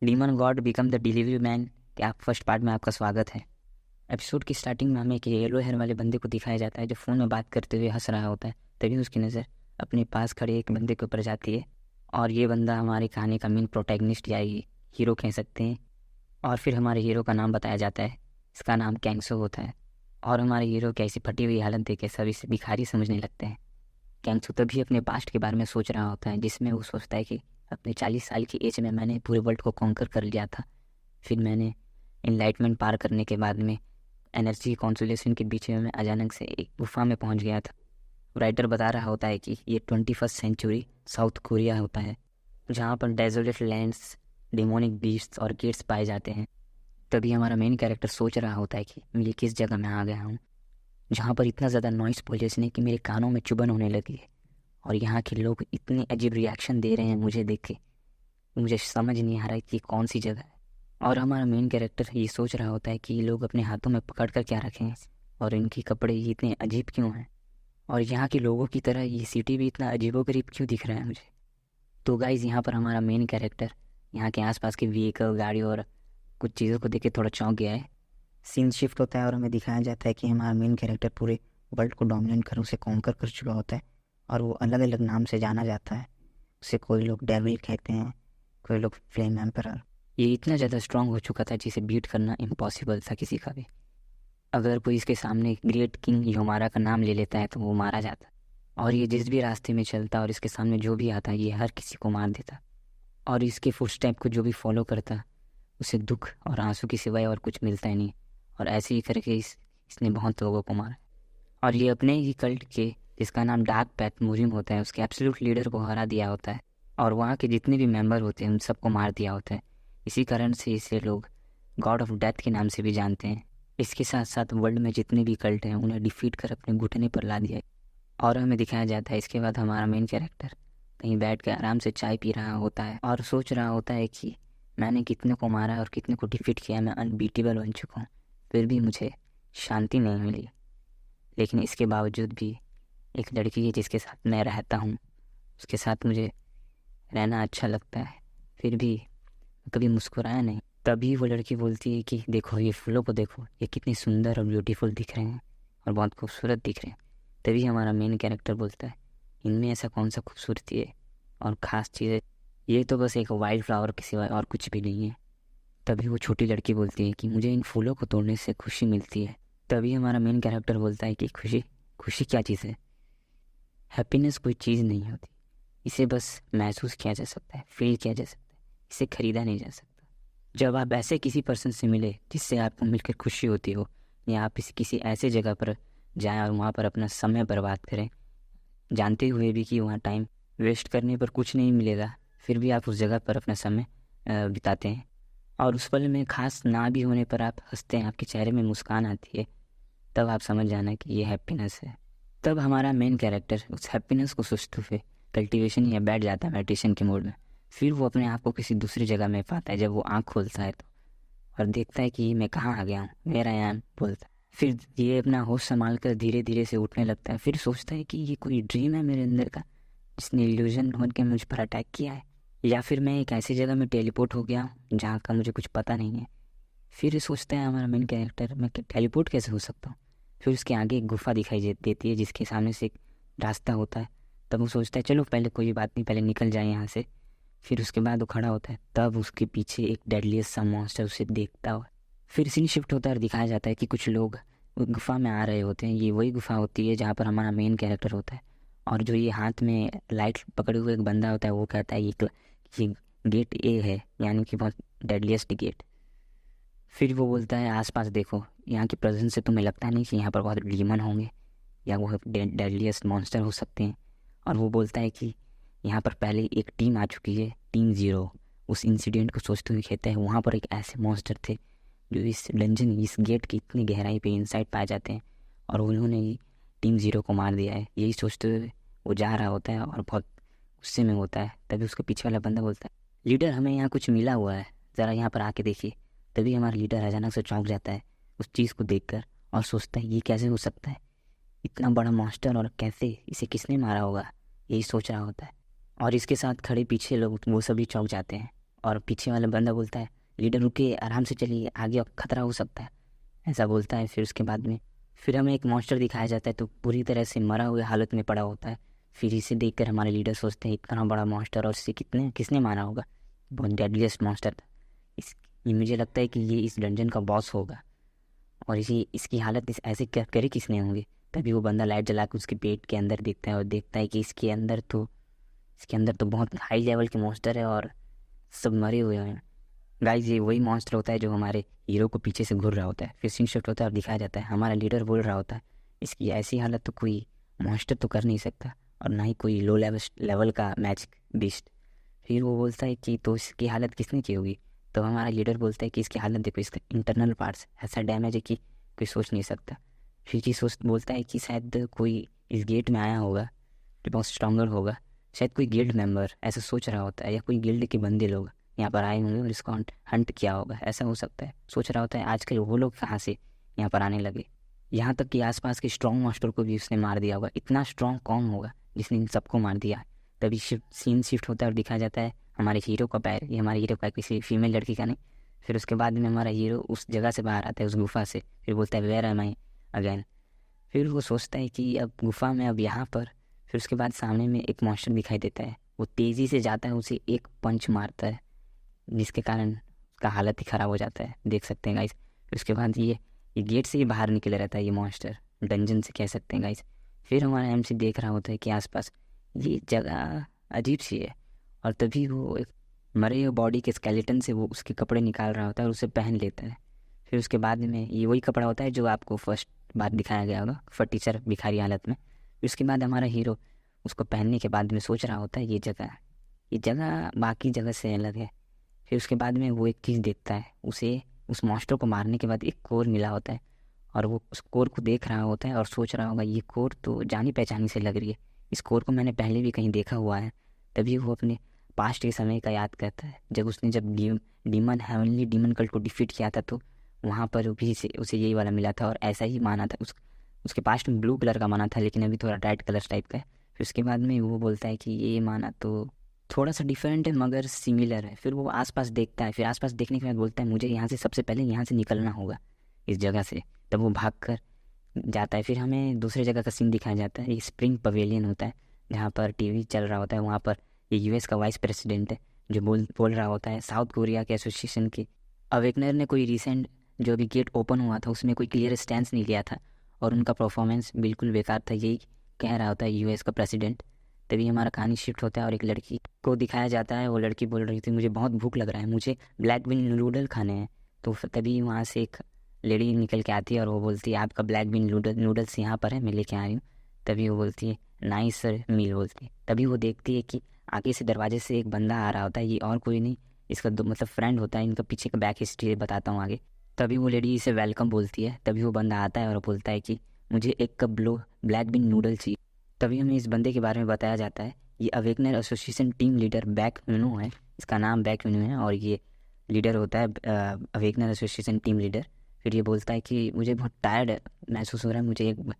Demon God become the delivery man के आप first part में आपका स्वागत है। एपिसोड की स्टार्टिंग में हमें एक येलो हेयर वाले बंदे को दिखाया जाता है जो फ़ोन में बात करते हुए हंस रहा होता है। तभी उसकी नज़र अपने पास खड़े एक बंदे के ऊपर जाती है और ये बंदा हमारी कहानी का मेन प्रोटैगनिस्ट या हीरो कह सकते हैं। और फिर हमारे हीरो का नाम बताया जाता है, इसका नाम कैंगसो होता है। और हमारे हीरो की ऐसी फटी हुई हालत देख के सब इसे भिखारी समझने लगते हैं। कैंगसो तभी अपने पास्ट के बारे में सोच रहा होता है, जिसमें वो सोचता है कि अपने 40 साल की एज में मैंने पूरे वर्ल्ड को कॉन्कर कर लिया था। फिर मैंने इनलाइटमेंट पार करने के बाद में एनर्जी कॉन्सुलेशन के बीच में मैं अचानक से एक गुफा में पहुंच गया था। राइटर बता रहा होता है कि ये 21st सेंचुरी साउथ कोरिया होता है, जहाँ पर डेजर्ट लैंड्स, डिमोनिक बीस्ट्स और गेट्स पाए जाते हैं। तभी हमारा मेन कैरेक्टर सोच रहा होता है कि मैं ये किस जगह में आ गया हूँ, जहाँ पर इतना ज़्यादा नॉइस पोल्यूशन है कि मेरे कानों में चुभन होने लगी है। और यहाँ के लोग इतने अजीब रिएक्शन दे रहे हैं मुझे देख के, मुझे समझ नहीं आ रहा है कि ये कौन सी जगह है। और हमारा मेन कैरेक्टर ये सोच रहा होता है कि ये लोग अपने हाथों में पकड़ कर क्या रखे हैं और इनके कपड़े ये इतने अजीब क्यों हैं, और यहाँ के लोगों की तरह ये सिटी भी इतना अजीबोगरीब क्यों दिख रहा है मुझे। तो गाइज़, यहाँ पर हमारा मेन कैरेक्टर यहाँ के आसपास के व्हीकल, गाड़ी और कुछ चीज़ों को देख के थोड़ा चौंक गया है। सीन शिफ्ट होता है और हमें दिखाया जाता है कि हमारा मेन कैरेक्टर पूरे वर्ल्ड को डोमिनेट कर उसे कॉन्कर कर चुका होता है और वो अलग अलग नाम से जाना जाता है। उसे कोई लोग डेविल कहते हैं, कोई लोग फ्लेम एम्परर। ये इतना ज़्यादा स्ट्रांग हो चुका था जिसे बीट करना इम्पॉसिबल था किसी का भी। अगर कोई इसके सामने ग्रेट किंग योमारा का नाम ले लेता है तो वो मारा जाता। और ये जिस भी रास्ते में चलता और इसके सामने जो भी आता ये हर किसी को मार देता। और इसके फुटस्टेप को जो भी फॉलो करता उसे दुख और आंसू की सिवाय और कुछ मिलता ही नहीं। और ऐसे ही करके इसने बहुत लोगों को मारा। और ये अपने ही कल्ट के, जिसका नाम डार्क पैथ मुजिम होता है, उसके एब्सोल्यूट लीडर को हरा दिया होता है। और वहाँ के जितने भी मेंबर होते हैं उन सबको मार दिया होता है। इसी कारण से इसे लोग गॉड ऑफ डेथ के नाम से भी जानते हैं। इसके साथ साथ वर्ल्ड में जितने भी कल्ट हैं उन्हें डिफीट कर अपने घुटने पर ला दिया। और हमें दिखाया जाता है इसके बाद हमारा मेन कैरेक्टर कहीं बैठ कर आराम से चाय पी रहा होता है और सोच रहा होता है कि मैंने कितने को मारा और कितने को डिफीट किया, मैं अनबीटेबल बन चुका हूँ, फिर भी मुझे शांति नहीं मिली। लेकिन इसके बावजूद भी एक लड़की है जिसके साथ मैं रहता हूँ, उसके साथ मुझे रहना अच्छा लगता है, फिर भी कभी मुस्कुराया नहीं। तभी वो लड़की बोलती है कि देखो ये फूलों को देखो, ये कितने सुंदर और ब्यूटीफुल दिख रहे हैं और बहुत खूबसूरत दिख रहे हैं। तभी हमारा मेन कैरेक्टर बोलता है इनमें ऐसा कौन सा खूबसूरती है और ख़ास चीज़ है, ये तो बस एक वाइल्ड फ्लावर के सिवाय और कुछ भी नहीं है। तभी वो छोटी लड़की बोलती है कि मुझे इन फूलों को तोड़ने से खुशी मिलती है। तभी हमारा मेन कैरेक्टर बोलता है कि खुशी खुशी क्या चीज़ है, हैप्पीनेस कोई चीज़ नहीं होती, इसे बस महसूस किया जा सकता है, फील किया जा सकता है, इसे ख़रीदा नहीं जा सकता। जब आप ऐसे किसी पर्सन से मिले जिससे आपको मिलकर खुशी होती हो, या आप किसी ऐसे जगह पर जाएं और वहाँ पर अपना समय बर्बाद करें, जानते हुए भी कि वहाँ टाइम वेस्ट करने पर कुछ नहीं मिलेगा, फिर भी आप उस जगह पर अपना समय बिताते हैं और उस पल में खास ना भी होने पर आप हंसते हैं, आपके चेहरे में मुस्कान आती है, तब आप समझ जाना कि ये हैप्पीनेस है। तब हमारा मेन कैरेक्टर उस हैप्पीनेस को सोचते हुए कल्टीवेशन या बैठ जाता है मेडिटेशन के मोड में। फिर वो अपने आप को किसी दूसरी जगह में पाता है। जब वो आँख खोलता है तो और देखता है कि मैं कहाँ आ गया हूँ, मेरा यहाँ बोलता है। फिर ये अपना होश संभाल कर धीरे धीरे से उठने लगता है। फिर सोचता है कि ये कोई ड्रीम है मेरे अंदर का, जिसने इल्यूजन बन के मुझ पर अटैक किया है, या फिर मैं एक ऐसी जगह में टेलीपोर्ट हो गया हूँ जहाँ का मुझे कुछ पता नहीं है। फिर सोचता है हमारा मेन कैरेक्टर मैं टेलीपोर्ट कैसे हो सकता हूँ। फिर उसके आगे एक गुफा दिखाई देती है जिसके सामने से एक रास्ता होता है। तब वो सोचता है चलो पहले कोई बात नहीं, पहले निकल जाए यहाँ से। फिर उसके बाद वो खड़ा होता है, तब उसके पीछे एक डेडलीस्ट सा मॉन्स्टर उसे देखता हुआ। फिर सीन शिफ्ट होता है और दिखाया जाता है कि कुछ लोग उस गुफा में आ रहे होते हैं। ये वही गुफा होती है जहाँ पर हमारा मेन कैरेक्टर होता है। और जो ये हाथ में लाइट पकड़े हुए एक बंदा होता है वो कहता है ये गेट ए है, यानी कि बहुत डेडलीस्ट गेट। फिर वो बोलता है आसपास देखो, यहाँ की प्रेजेंस से तुम्हें लगता नहीं कि यहाँ पर बहुत डीमन होंगे या वो डेडलीस्ट मॉन्स्टर हो सकते हैं। और वो बोलता है कि यहाँ पर पहले एक टीम आ चुकी है, टीम 0। उस इंसिडेंट को सोचते हुए कहता है वहाँ पर एक ऐसे मॉन्स्टर थे जो इस डंजन, इस गेट की इतनी गहराई पे इनसाइड पाए जाते हैं और उन्होंने ही टीम 0 को मार दिया है। यही सोचते हुए वो जा रहा होता है और बहुत गुस्से में होता है। तभी उसके पीछे वाला बंदा बोलता है लीडर हमें यहाँ कुछ मिला हुआ है, ज़रा यहाँ पर आके देखिए। तभी हमारा लीडर अचानक से चौंक जाता है उस चीज़ को देखकर और सोचता है ये कैसे हो सकता है, इतना बड़ा मॉन्स्टर, और कैसे इसे किसने मारा होगा, यही सोच रहा होता है। और इसके साथ खड़े पीछे लोग वो सभी चौंक जाते हैं और पीछे वाला बंदा बोलता है लीडर रुकिए, आराम से चलिए, आगे खतरा हो सकता है, ऐसा बोलता है। फिर उसके बाद में फिर हमें एक मॉन्स्टर दिखाया जाता है, तो पूरी तरह से मरा हुए हालत में पड़ा होता है। फिर इसे देखकर हमारे लीडर सोचते हैं इतना बड़ा मॉन्स्टर और इसे किसने मारा होगा, बहुत डेडलीस्ट मॉन्स्टर था। ये मुझे लगता है कि ये इस डंजन का बॉस होगा और इसकी हालत ऐसे क्या करे किसने होंगे। तभी वो बंदा लाइट जला के उसके पेट के अंदर देखता है और देखता है कि इसके अंदर तो बहुत हाई लेवल के मॉन्स्टर है और सब मरे हुए हैं। गाइस ये वही मॉन्स्टर होता है जो हमारे हीरो को पीछे से घूर रहा होता है। फिर सीन शिफ्ट होता है और दिखाया जाता है हमारा लीडर बोल रहा होता है इसकी ऐसी हालत तो कोई मॉन्स्टर तो कर नहीं सकता और ना ही कोई लो लेवल का मैजिक बीस्ट। फिर वो बोलता है कि तो इसकी हालत किसने की होगी। तो हमारा लीडर बोलता है कि इसकी हालत देखो, इसका इंटरनल पार्ट्स ऐसा डैमेज है कि कोई सोच नहीं सकता। फिर ये सोच बोलता है कि शायद कोई इस गेट में आया होगा जो बहुत स्ट्रॉन्गर होगा, शायद कोई गिल्ड मेंबर ऐसा सोच रहा होता है या कोई गिल्ड के बंदे लोग यहाँ पर आए होंगे और इसको हंट किया होगा, ऐसा हो सकता है। सोच रहा होता है आजकल वो लोग कहाँ से यहाँ पर आने लगे, यहाँ तक कि आसपास के स्ट्रॉन्ग मास्टर को भी उसने मार दिया होगा। इतना स्ट्रॉन्ग कौन होगा जिसने इन सबको मार दिया। तभी सीन शिफ्ट होता है और दिखाया जाता है हमारे हीरो का पैर, ये हमारे हीरो का किसी फीमेल लड़की का नहीं। फिर उसके बाद में हमारा हीरो उस जगह से बाहर आता है, उस गुफा से। फिर बोलता है वेयर एम आई अगैन। फिर वो सोचता है कि अब गुफा में, अब यहाँ पर। फिर उसके बाद सामने में एक मॉन्स्टर दिखाई देता है, वो तेज़ी से जाता है, उसे एक पंच मारता है जिसके कारण उसका हालत ही ख़राब हो जाता है, देख सकते हैं गाइस। फिर उसके बाद ये गेट से ही बाहर निकले रहता है ये मॉन्स्टर, डंजन से कह सकते हैं गाइस। फिर हमारा एमसी देख रहा होता है कि आसपास ये जगह अजीब सी है और तभी वो एक मरे हुए बॉडी के स्केलेटन से वो उसके कपड़े निकाल रहा होता है और उसे पहन लेता है। फिर उसके बाद में ये वही कपड़ा होता है जो आपको फर्स्ट बार दिखाया गया होगा, फटीचर भिखारी हालत में। फिर उसके बाद हमारा हीरो उसको पहनने के बाद में सोच रहा होता है ये जगह बाकी जगह से अलग है। फिर उसके बाद में वो एक चीज़ देखता है, उसे उस मॉन्स्टर को मारने के बाद एक कोर मिला होता है और वो उस कोर को देख रहा होता है और सोच रहा होगा ये कोर तो जानी पहचानी से लग रही है, इस कोर को मैंने पहले भी कहीं देखा हुआ है। तभी वो अपने पास्ट के समय का याद करता है, जब डीमन हेवनली डीमन कल्ट को डिफीट किया था तो वहाँ पर भी उसे यही वाला मिला था और ऐसा ही माना था। उसके पास्ट में ब्लू कलर का माना था लेकिन अभी थोड़ा रेड कलर टाइप का है। फिर उसके बाद में वो बोलता है कि ये माना तो थोड़ा सा डिफरेंट है मगर सिमिलर है। फिर वो आसपास देखता है, फिर आसपास देखने के बाद बोलता है मुझे यहाँ से सबसे पहले यहाँ से निकलना होगा इस जगह से। तब वो भाग कर जाता है। फिर हमें दूसरी जगह का सीन दिखाया जाता है, ये स्प्रिंग पवेलियन होता है जहाँ पर टीवी चल रहा होता है। वहाँ पर ये यूएस का वाइस प्रेसिडेंट है जो बोल रहा होता है साउथ कोरिया के एसोसिएशन के अवेकनर ने कोई रिसेंट जो भी गेट ओपन हुआ था उसमें कोई क्लियर स्टैंड नहीं लिया था और उनका परफॉर्मेंस बिल्कुल बेकार था, यही कह रहा होता है यूएस का प्रेसिडेंट। तभी हमारा कहानी शिफ्ट होता है और एक लड़की को दिखाया जाता है। वो लड़की बोल रही थी मुझे बहुत भूख लग रहा है, मुझे ब्लैक बीन नूडल खाने हैं। तो तभी वहाँ से एक लेडी निकल के आती है और वो बोलती है आपका ब्लैक बीन नूडल्स यहाँ पर है, मैं लेके आ रही हूँ। तभी वो बोलती है नाइस सर मील बोलती है। तभी वो देखती है कि आगे से दरवाजे से एक बंदा आ रहा होता है, ये और कोई नहीं इसका मतलब फ्रेंड होता है। इनका पीछे का बैक हिस्ट्री बताता हूँ आगे। तभी वो लेडी इसे वेलकम बोलती है। तभी वो बंदा आता है और बोलता है कि मुझे एक कप ब्लैक बीन नूडल चाहिए। तभी हमें इस बंदे के बारे में बताया जाता है, ये अवेकनर एसोसिएशन टीम लीडर बैक विनो है, इसका नाम बैक विनो है और ये लीडर होता है अवेकनर एसोसिएशन टीम लीडर। फिर ये बोलता है कि मुझे बहुत टायर्ड महसूस हो रहा है, मुझे एक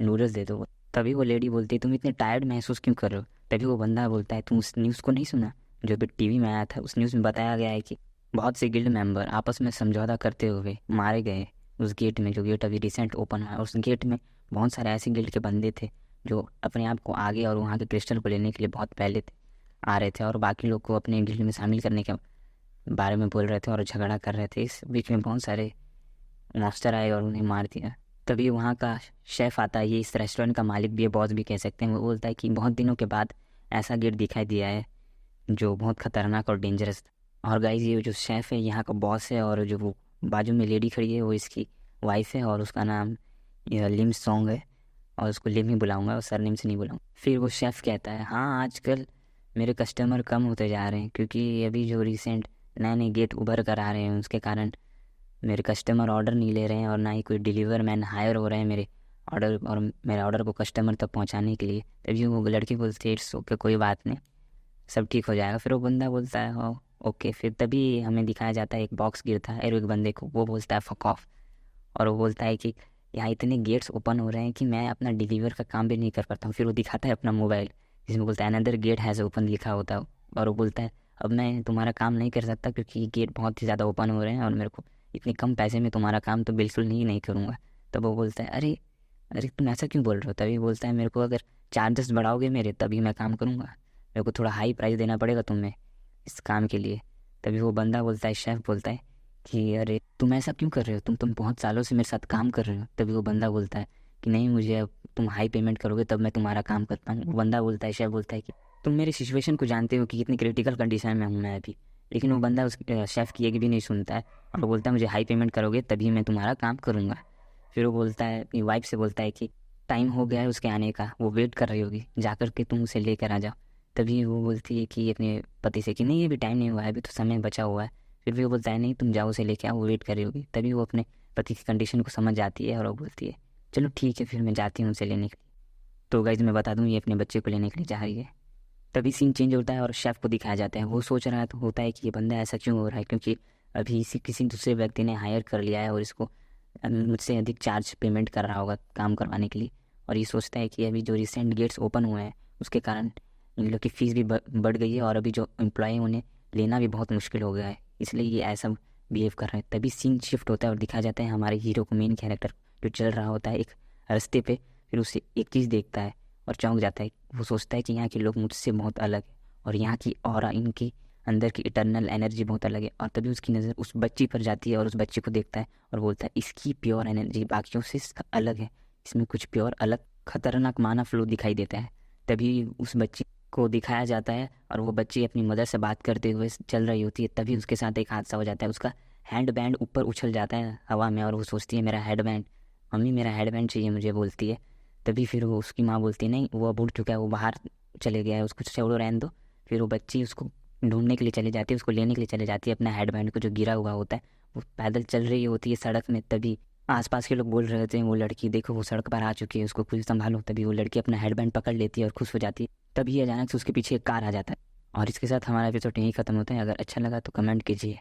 नूडल्स दे दो। तभी वो लेडी बोलती है तुम इतने टायर्ड महसूस क्यों कर रहे हो। तभी वो बंदा बोलता है तुम उस न्यूज़ को नहीं सुना जो भी टीवी में आया था, उस न्यूज़ में बताया गया है कि बहुत से गिल्ड मेंबर आपस में समझौता करते हुए मारे गए उस गेट में, जो गेट अभी रिसेंट ओपन हुआ है। उस गेट में बहुत सारे ऐसे गिल्ड के बंदे थे जो अपने आप को आगे और वहाँ के क्रिस्टल को लेने के लिए बहुत पहले आ रहे थे और बाकी लोग को अपने गिल्ड में शामिल करने के बारे में बोल रहे थे और झगड़ा कर रहे थे। इस बीच में बहुत सारे मॉन्स्टर आए और उन्हें मार दिया। तभी वहाँ का शेफ़ आता है, ये इस रेस्टोरेंट का मालिक भी है, बॉस भी कह सकते हैं। वो बोलता है कि बहुत दिनों के बाद ऐसा गेट दिखाई दिया है जो बहुत ख़तरनाक और डेंजरस था। और गाइस ये जो शेफ़ है यहाँ का बॉस है और जो वो बाजू में लेडी खड़ी है वो इसकी वाइफ है और उसका नाम लिम सॉन्ग है और उसको लिम ही बुलाऊंगा और सरनेम से नहीं बुलाऊंगा। फिर वो शेफ़ कहता है हाँ आजकल मेरे कस्टमर कम होते जा रहे हैं क्योंकि अभी जो रिसेंट नए नए गेट उभर कर आ रहे हैं उसके कारण मेरे कस्टमर ऑर्डर नहीं ले रहे हैं और ना ही कोई डिलीवर मैन हायर हो रहे हैं मेरे ऑर्डर को कस्टमर तक पहुंचाने के लिए। तभी वो लड़की बोलती है इट्स ओके, कोई बात नहीं, सब ठीक हो जाएगा। फिर वो बंदा बोलता है हो ओके। फिर तभी हमें दिखाया जाता है एक बॉक्स गिरता है एक बंदे को, वो बोलता है फक ऑफ और वो बोलता है कि यहाँ इतने गेट्स ओपन हो रहे हैं कि मैं अपना डिलीवर का काम भी नहीं कर पाता हूँ। फिर वो दिखाता है अपना मोबाइल जिसमें बोलता है अनदर गेट हैज़ ओपन लिखा होता है और वो बोलता है अब मैं तुम्हारा काम नहीं कर सकता क्योंकि गेट बहुत ही ज़्यादा ओपन हो रहे हैं और मेरे को इतने कम पैसे में तुम्हारा काम तो बिल्कुल नहीं करूँगा। तब वो बोलता है, अरे अरे तुम ऐसा क्यों बोल रहे हो? तभी बोलता है, मेरे को अगर चार्जेस बढ़ाओगे मेरे तभी मैं काम करूँगा, मेरे को थोड़ा हाई प्राइस देना पड़ेगा तुम्हें इस काम के लिए। तभी वो बंदा बोलता है, शेफ़ बोलता है कि अरे तुम ऐसा क्यों कर रहे हो, तुम बहुत सालों से मेरे साथ काम कर रहे हो। तभी वो बंदा बोलता है कि नहीं, मुझे अब तुम हाई पेमेंट करोगे तब मैं तुम्हारा काम कर पाऊँगा। वो बंदा बोलता है, शेफ़ बोलता है कि तुम मेरी सिचुएशन को जानते हो कि कितनी क्रिटिकल कंडीशन में हूँ मैं अभी। लेकिन वो बंदा उस शेफ़ की एक भी नहीं सुनता है और वो बोलता है मुझे हाई पेमेंट करोगे तभी मैं तुम्हारा काम करूँगा। फिर वो बोलता है, अपनी वाइफ से बोलता है कि टाइम हो गया है उसके आने का, वो वेट कर रही होगी, जा कर के तुम उसे लेकर आ जाओ। तभी वो बोलती है कि अपने पति से कि नहीं अभी टाइम नहीं हुआ है, अभी तो समय बचा हुआ है। फिर भी वो बोलता है नहीं तुम जाओ उसे लेके आओ, वो वेट कर रही होगी। तभी वो अपने पति की कंडीशन को समझ जाती है और वो बोलती है चलो ठीक है फिर मैं जाती हूँ उसे लेने के लिए। तो गाइस मैं बता दूँ, ये अपने बच्चे को लेने के लिए जा रही है। तभी सीन चेंज होता है और शेफ़ को दिखाया जाता है। वो सोच रहा तो होता है कि ये बंदा ऐसा क्यों हो रहा है, क्योंकि अभी इसी किसी दूसरे व्यक्ति ने हायर कर लिया है और इसको मुझसे अधिक चार्ज पेमेंट कर रहा होगा काम करवाने के लिए। और ये सोचता है कि अभी जो रिसेंट गेट्स ओपन हुए हैं उसके कारण इन लोग की फ़ीस भी बढ़ गई है और अभी जो एम्प्लॉय उन्हें लेना भी बहुत मुश्किल हो गया है, इसलिए ये ऐसा बिहेव कर रहे हैं। तभी सीन शिफ्ट होता है और दिखाया जाता है हमारे हीरो को, मेन कैरेक्टर जो चल रहा होता है एक रास्ते पे। फिर उसे एक चीज़ देखता है और चौंक जाता है। वो सोचता है कि यहाँ के लोग मुझसे बहुत अलग है और यहाँ की ऑरा, इनकी अंदर की इटर्नल एनर्जी बहुत अलग है। और तभी उसकी नज़र उस बच्ची पर जाती है और उस बच्ची को देखता है और बोलता है इसकी प्योर एनर्जी बाकियों से अलग है, इसमें कुछ प्योर अलग खतरनाक माना फ्लो दिखाई देता है। तभी उस बच्ची को दिखाया जाता है और वो बच्ची अपनी मदर से बात करते हुए चल रही होती है। तभी उसके साथ एक हादसा हो जाता है, उसका हैंड बैंड ऊपर उछल जाता है हवा में और वो सोचती है मेरा हैंड बैंड, मम्मी मेरा हैंड बैंड चाहिए मुझे, बोलती है। तभी फिर वो उसकी माँ बोलती है नहीं वो अब उड़ चुका है, वो बाहर चले गया है, उसको छोड़ो रहने दो। फिर वो बच्ची उसको ढूंढने के लिए चली जाती है, उसको लेने के लिए चली जाती है अपना हेड बैंड को जो गिरा हुआ होता है। वो पैदल चल रही होती है सड़क में। तभी आसपास के लोग बोल रहे होते हैं वो लड़की देखो वो सड़क पर आ चुकी है, उसको खुद संभालो। तभी वो लड़की अपना हेड बैंड पकड़ लेती है और खुश हो जाती है। तभी अचानक से उसके पीछे एक कार आ जाता है और इसके साथ हमारा एपिसोड यहीं ख़त्म होता है। अगर अच्छा लगा तो कमेंट कीजिए।